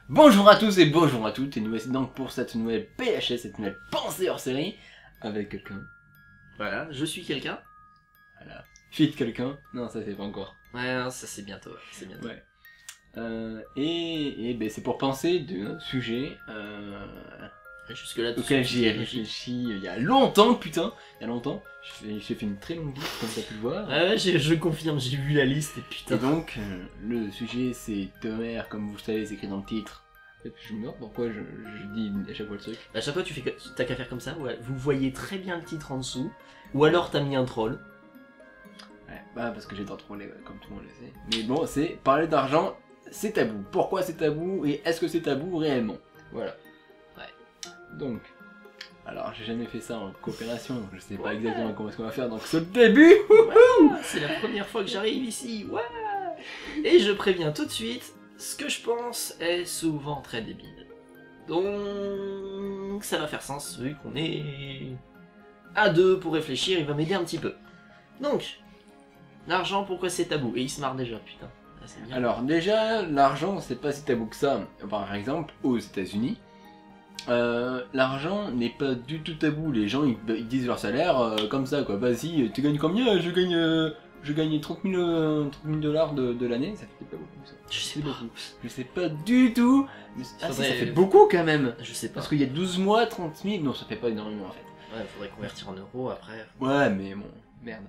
Bonjour à tous et bonjour à toutes, et nous voici donc pour cette nouvelle PHS, cette nouvelle pensée hors série, avec quelqu'un. Voilà, je suis quelqu'un. Voilà. Fit quelqu'un. Non, ça c'est pas encore. Ouais, non, ça c'est bientôt, c'est bientôt. Ouais. Et ben, c'est pour penser d'un sujet Jusque là, tout auquel ce j'y ai réfléchi il y a longtemps, putain. Il y a longtemps. J'ai fait une très longue liste, comme t'as pu le voir. Ouais, je confirme, j'ai vu la liste et putain. Et donc, le sujet c'est Tomer, comme vous le savez, c'est écrit dans le titre. Et puis je me demande pourquoi je dis à chaque fois le truc. À chaque fois, t'as qu'à faire comme ça. Ouais. Vous voyez très bien le titre en dessous, ou alors t'as mis un troll. Ouais, bah parce que j'ai trop trollé, comme tout le monde le sait. Mais bon, c'est parler d'argent, c'est tabou. Pourquoi c'est tabou et est-ce que c'est tabou réellement? Voilà. Ouais. Donc, alors j'ai jamais fait ça en coopération, donc je sais pas exactement comment est-ce qu'on va faire, donc c'est le début. Ouais, c'est la première fois que j'arrive ici. Ouais. Et je préviens tout de suite, ce que je pense est souvent très débile. Donc ça va faire sens vu qu'on est à deux pour réfléchir, il va m'aider un petit peu. Donc, l'argent, pourquoi c'est tabou? Et il se marre déjà, putain. Ah, c'est bien. Alors déjà, l'argent c'est pas si tabou que ça. Par exemple, aux États-Unis, l'argent n'est pas du tout tabou. Les gens ils disent leur salaire comme ça quoi. Vas-y, tu gagnes combien? Je gagne 30 000 dollars de l'année. Ça fait pas beaucoup ça. Je sais pas. Beaucoup. Je sais pas du tout. Mais ça Faudrait- fait beaucoup quand même. Je sais pas. Parce qu'il y a 12 mois, 30 000. Non, ça fait pas énormément en fait. Ouais, faudrait convertir en euros après. Ouais, mais bon, merde.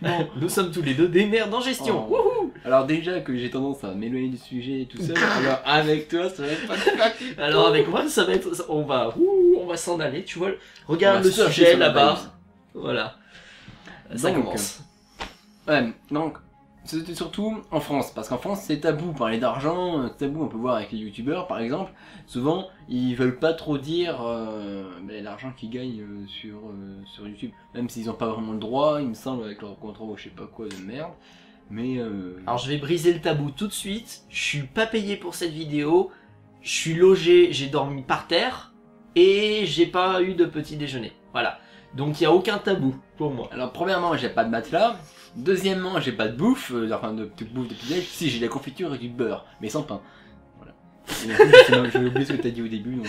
Bon, nous sommes tous les deux des merdes en gestion. Oh. Wouhou. Alors déjà que j'ai tendance à m'éloigner du sujet tout seul, alors avec toi ça va être pas facile. Alors avec moi, ça va être, on va s'en aller. Tu vois, regarde On le va surfer sujet sur la là-bas. vibe. Voilà. Ça Donc, commence. Ouais, donc c'était surtout en France, parce qu'en France c'est tabou, parler d'argent, tabou, on peut voir avec les youtubeurs par exemple, souvent ils veulent pas trop dire l'argent qu'ils gagnent sur YouTube, même s'ils ont pas vraiment le droit, il me semble, avec leur contrôle je sais pas quoi de merde, mais Alors je vais briser le tabou tout de suite. Je suis pas payé pour cette vidéo. Je suis logé, j'ai dormi par terre et j'ai pas eu de petit déjeuner. Voilà. Donc il y a aucun tabou pour moi. alors premièrement j'ai pas de matelas, deuxièmement j'ai pas de bouffe, enfin de bouffe de petit-déj, si j'ai de la confiture et du beurre, mais sans pain, voilà. Et en plus, j'ai oublié ce que t'as dit au début, donc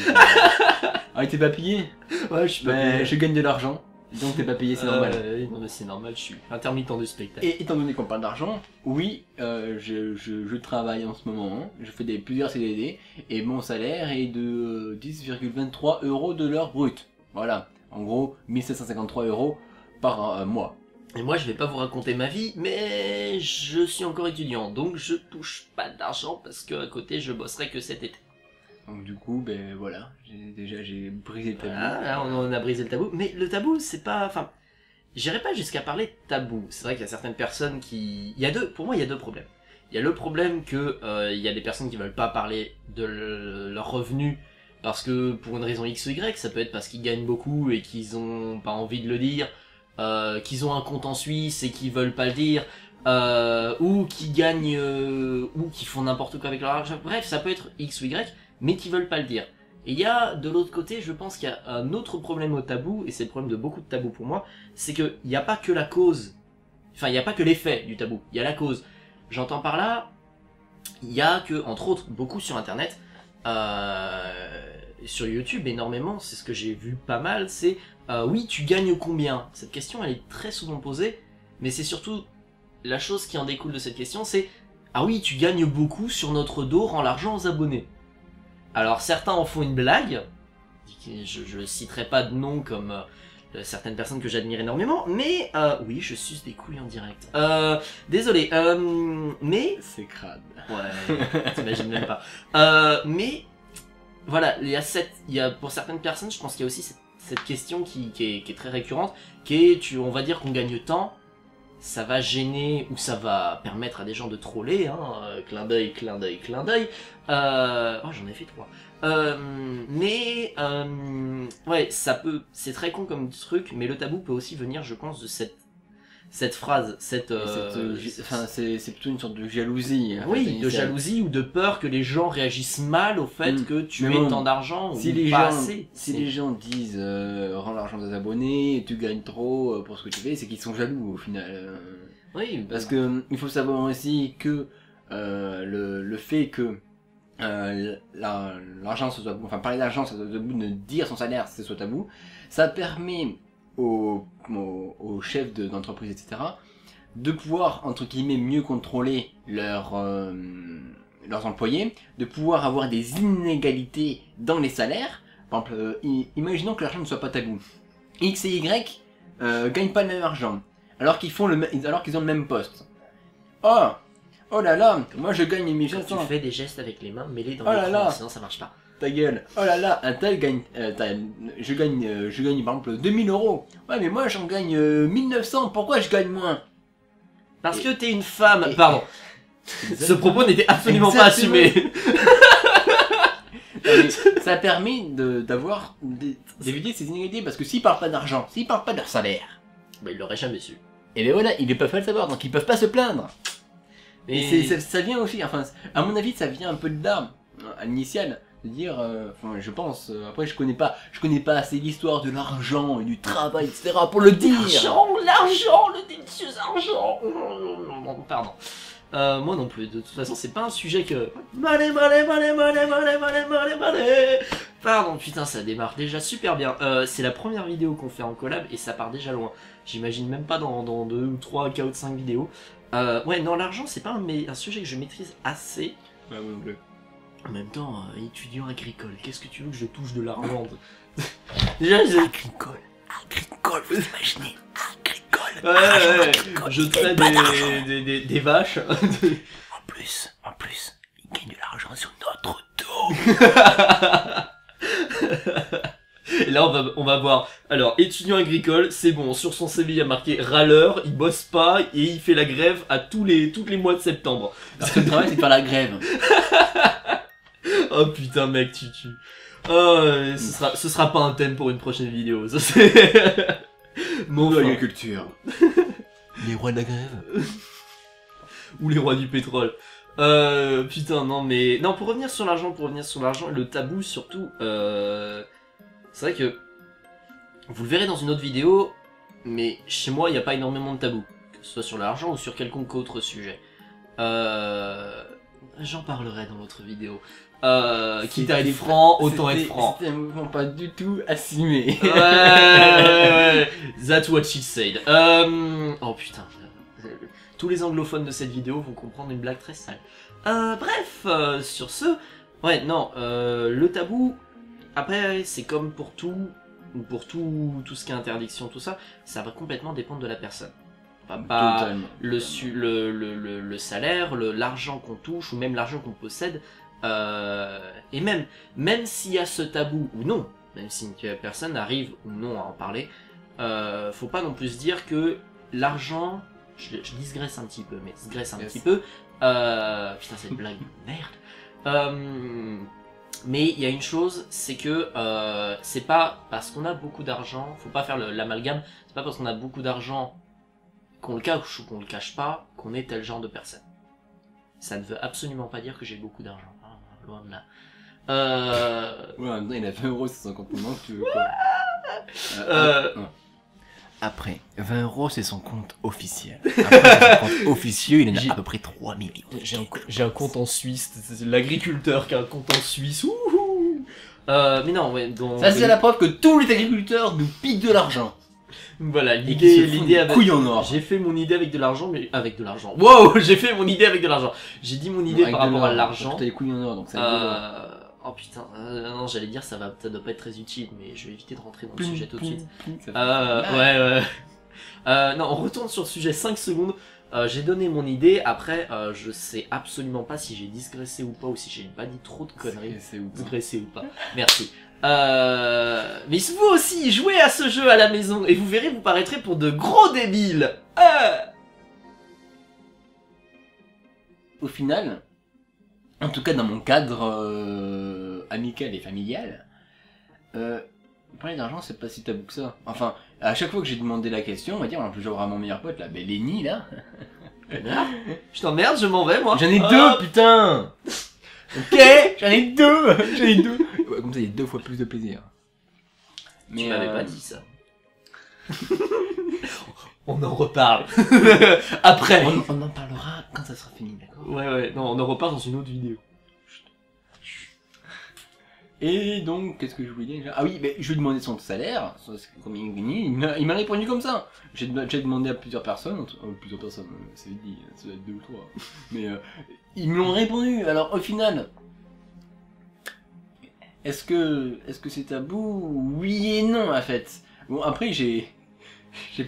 ah t'es pas payé? Ouais, je suis pas Ben, payé. je gagne de l'argent, donc t'es pas payé, c'est normal. Non mais c'est normal, je suis intermittent de spectacle. Et étant donné qu'on parle d'argent, oui, je travaille en ce moment, hein, je fais plusieurs CDD, et mon salaire est de 10,23 € de l'heure brute. Voilà, en gros 1753 € par mois. Et moi je vais pas vous raconter ma vie, mais je suis encore étudiant, donc je touche pas d'argent parce que à côté je bosserai que cet été. Donc du coup, ben voilà, j'ai brisé le tabou. Voilà, là, on a brisé le tabou, mais le tabou c'est pas... Enfin, j'irai pas jusqu'à parler de tabou. C'est vrai qu'il y a certaines personnes qui... Pour moi il y a deux problèmes. Il y a le problème que il y a des personnes qui veulent pas parler de leurs revenus parce que pour une raison X ou Y, ça peut être parce qu'ils gagnent beaucoup et qu'ils ont pas envie de le dire, qu'ils ont un compte en Suisse et qu'ils veulent pas le dire, ou qui gagnent, ou qui font n'importe quoi avec leur argent. Bref, ça peut être X ou Y, mais qui veulent pas le dire. Et il y a, de l'autre côté, je pense qu'il y a un autre problème au tabou, et c'est le problème de beaucoup de tabous pour moi, c'est qu'il n'y a pas que la cause, enfin il n'y a pas que l'effet du tabou, il y a la cause. J'entends par là, il y a que, entre autres, beaucoup sur internet, sur YouTube énormément, c'est ce que j'ai vu pas mal, c'est oui, tu gagnes combien? Cette question elle est très souvent posée, mais c'est surtout la chose qui en découle de cette question, c'est ah oui, tu gagnes beaucoup sur notre dos, rends l'argent aux abonnés. Alors certains en font une blague, je citerai pas de nom comme certaines personnes que j'admire énormément, mais oui, je suce des couilles en direct. Désolé, mais C'est crade. ouais, t'imagines même pas. Mais voilà, il y a pour certaines personnes, je pense qu'il y a aussi cette question qui est très récurrente, qui est, on va dire qu'on gagne tant, ça va gêner ou ça va permettre à des gens de troller, hein, clin d'œil, clin d'œil, clin d'œil. Oh, j'en ai fait 3. Ouais, ça peut, c'est très con comme truc, mais le tabou peut aussi venir, je pense, de cette phrase, Enfin, c'est plutôt une sorte de jalousie. en fait, oui, de initiale. jalousie ou de peur que les gens réagissent mal au fait que tu Mais aies bon, tant d'argent Si ou les pas gens, assez. si les gens disent rends l'argent des abonnés, tu gagnes trop pour ce que tu fais, c'est qu'ils sont jaloux au final. Oui, Parce que il faut savoir aussi que le fait que l'argent soit tabou, enfin parler d'argent soit tabou, de dire son salaire c'est soit tabou, ça permet aux chefs d'entreprise, etc., de pouvoir, entre guillemets, mieux contrôler leurs employés, de pouvoir avoir des inégalités dans les salaires. Par exemple, imaginons que l'argent ne soit pas tabou. X et Y gagnent pas le même argent, alors qu'ils ont le même poste. Oh là là, moi je gagne 1500. Tu fais des gestes avec les mains mêlés dans Oh là l'écran, là. sinon ça marche pas. Ta gueule. Oh là là, un tel gagne, je gagne par exemple 2000 euros. Ouais, mais moi j'en gagne 1900, pourquoi je gagne moins? Parce que t'es une femme. et- Pardon. Ce propos n'était absolument pas Exactement. assumé. Mais ça permet d'éviter ces inégalités, parce que s'ils parlent pas d'argent, s'ils parlent pas de leur salaire, Bah, il l'aurait jamais su. et ben voilà, ils ne peuvent pas le savoir, donc ils peuvent pas se plaindre. Et ça vient aussi, enfin, à mon avis, ça vient un peu de là, à l'initial, de dire, enfin, je pense, après je connais pas assez l'histoire de l'argent et du travail, etc. pour le dire. L'argent, le délicieux argent. Pardon. Moi non plus, de toute façon, c'est pas un sujet que... Money. Pardon, putain, ça démarre déjà super bien. C'est la première vidéo qu'on fait en collab et ça part déjà loin. J'imagine même pas dans 2 ou 3 cas de 5 vidéos. Ouais, non, l'argent, c'est pas un sujet que je maîtrise assez. Ouais, moi non plus. En même temps, étudiant agricole, qu'est-ce que tu veux que je touche de l'argent? Déjà, Agricole, vous imaginez, agricole. ouais, je traite des vaches. En plus, il gagne de l'argent sur notre dos. Et là, on va voir. Alors, étudiant agricole, c'est bon. Sur son CV, il y a marqué râleur, il bosse pas et il fait la grève à tous les mois de septembre. Parce que le travail, c'est de faire la grève. Oh putain, mec, tu tues. Oh, ce sera pas un thème pour une prochaine vidéo. Ça, c'est... Mon frère. L'agriculture. Les rois de la grève. Ou les rois du pétrole. Putain, non, mais... Non, pour revenir sur l'argent, le tabou, surtout, c'est vrai que... Vous le verrez dans une autre vidéo, mais chez moi, il n'y a pas énormément de tabou. Que ce soit sur l'argent ou sur quelconque autre sujet. J'en parlerai dans l'autre vidéo. Quitte à être franc, autant être franc. C'était un mouvement pas du tout assumé. Ouais. That's what she said. Oh putain. Tous les anglophones de cette vidéo vont comprendre une blague très sale. Bref, sur ce... Ouais, non, le tabou... Après, c'est comme pour tout ce qui est interdiction, tout ça, ça va complètement dépendre de la personne. Pas le salaire, l'argent qu'on touche, ou même l'argent qu'on possède, et même s'il y a ce tabou ou non, même si une personne arrive ou non à en parler, faut pas non plus se dire que l'argent, je digresse un petit peu, mais petit peu, putain cette blague de merde, mais il y a une chose, c'est que c'est pas parce qu'on a beaucoup d'argent, faut pas faire l'amalgame, c'est pas parce qu'on a beaucoup d'argent qu'on le cache ou qu'on le cache pas, qu'on est tel genre de personne. Ça ne veut absolument pas dire que j'ai beaucoup d'argent. Hein, loin de là. Ouais, en même temps, il a 20 euros, c'est son compte banque, tu veux quoi? Après, 20 euros, c'est son compte officiel. Après, son compte officieux, il en a à peu près 3 millions. J'ai un compte en Suisse, c'est l'agriculteur qui a un compte en Suisse. Ouhou. Mais non, ouais, donc... Ça, c'est la preuve que tous les agriculteurs nous piquent de l'argent. Voilà, Et qui se font l'idée des avec... couilles en or. J'ai fait mon idée avec de l'argent, mais avec de l'argent. Wow, j'ai fait mon idée avec de l'argent. J'ai dit mon idée Avec par de rapport à l'or, l'argent. T'as les couilles en or, donc ça Oh putain, non, j'allais dire ça doit pas être très utile, mais je vais éviter de rentrer dans le Pling, sujet tout de suite. Ça fait- Ouais. Non, on retourne sur le sujet 5 secondes. J'ai donné mon idée, après, je sais absolument pas si j'ai digressé ou pas, ou si j'ai pas dit trop de conneries. C'est où? Digressé ou pas. Merci. Mais vous aussi, jouez à ce jeu à la maison, et vous verrez, vous paraîtrez pour de gros débiles. Au final, en tout cas dans mon cadre amical et familial, parler d'argent c'est pas si tabou que ça. Enfin, à chaque fois que j'ai demandé la question, on va dire, on a toujours à mon meilleur pote là, ben Lenny là. Je t'emmerde, je m'en vais moi. J'en ai deux, putain. Ok, j'en ai deux. Ouais, comme ça il y a 2 fois plus de plaisir. Mais tu m'avais pas dit ça. On en reparle. Après. On en parlera quand ça sera fini, d'accord? Ouais, non, on en reparle dans une autre vidéo. Et donc, qu'est-ce que je voulais dire déjà? Ah oui, mais je lui ai demandé son salaire, combien il gagnait, il m'a répondu comme ça. J'ai demandé à plusieurs personnes, c'est dit, ça doit être 2 ou 3. Mais ils me l'ont répondu, alors au final, est-ce que c'est tabou? Oui et non en fait. Bon après j'ai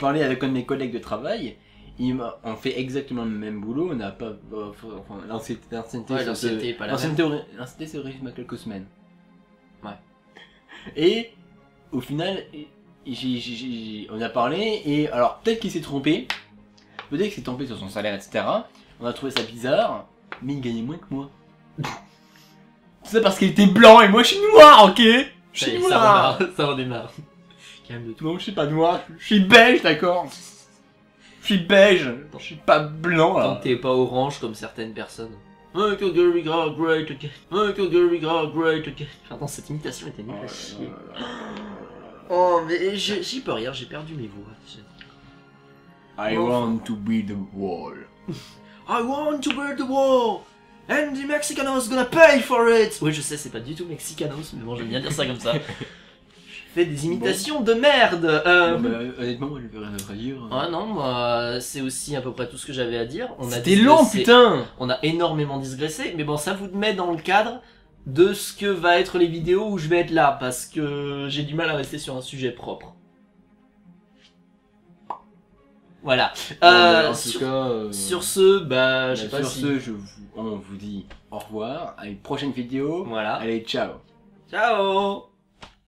parlé avec un de mes collègues de travail, on fait exactement le même boulot, on n'a pas... enfin, l'ancienneté Ouais, l'ancienneté est pas la même. L'ancienneté se résume à quelques semaines. Ouais. Et au final, on a parlé, et alors peut-être qu'il s'est trompé, peut-être qu'il s'est trompé sur son salaire, etc. On a trouvé ça bizarre, mais il gagnait moins que moi. C'est parce qu'il était blanc et moi je suis noir, ok? Je suis noir. Ça redémarre. Calme-toi. Non, je suis pas noir, je suis beige, d'accord? Je suis beige, je suis pas blanc là. Tant que t'es pas orange comme certaines personnes. Make a girl regard great again. Make a girl regard great again. Pardon, cette imitation était nulle à chier. Oh, mais j'y peux rien, j'ai perdu mes voix. I want to be the wall. I want to build the wall. And the Mexicanos gonna pay for it. Oui, je sais, c'est pas du tout Mexicanos, mais bon, j'aime bien dire ça comme ça. Je fais des imitations de merde. Non, bah, honnêtement, moi je vais rien à dire. Ah non, moi, c'est aussi à peu près tout ce que j'avais à dire. C'était long, putain. On a énormément digressé, mais bon, ça vous met dans le cadre de ce que va être les vidéos où je vais être là, parce que j'ai du mal à rester sur un sujet propre. Voilà. En tout cas, sur ce, bah, je sais pas sur si... ce, on vous dit au revoir, à une prochaine vidéo. Voilà. Allez, ciao. Ciao.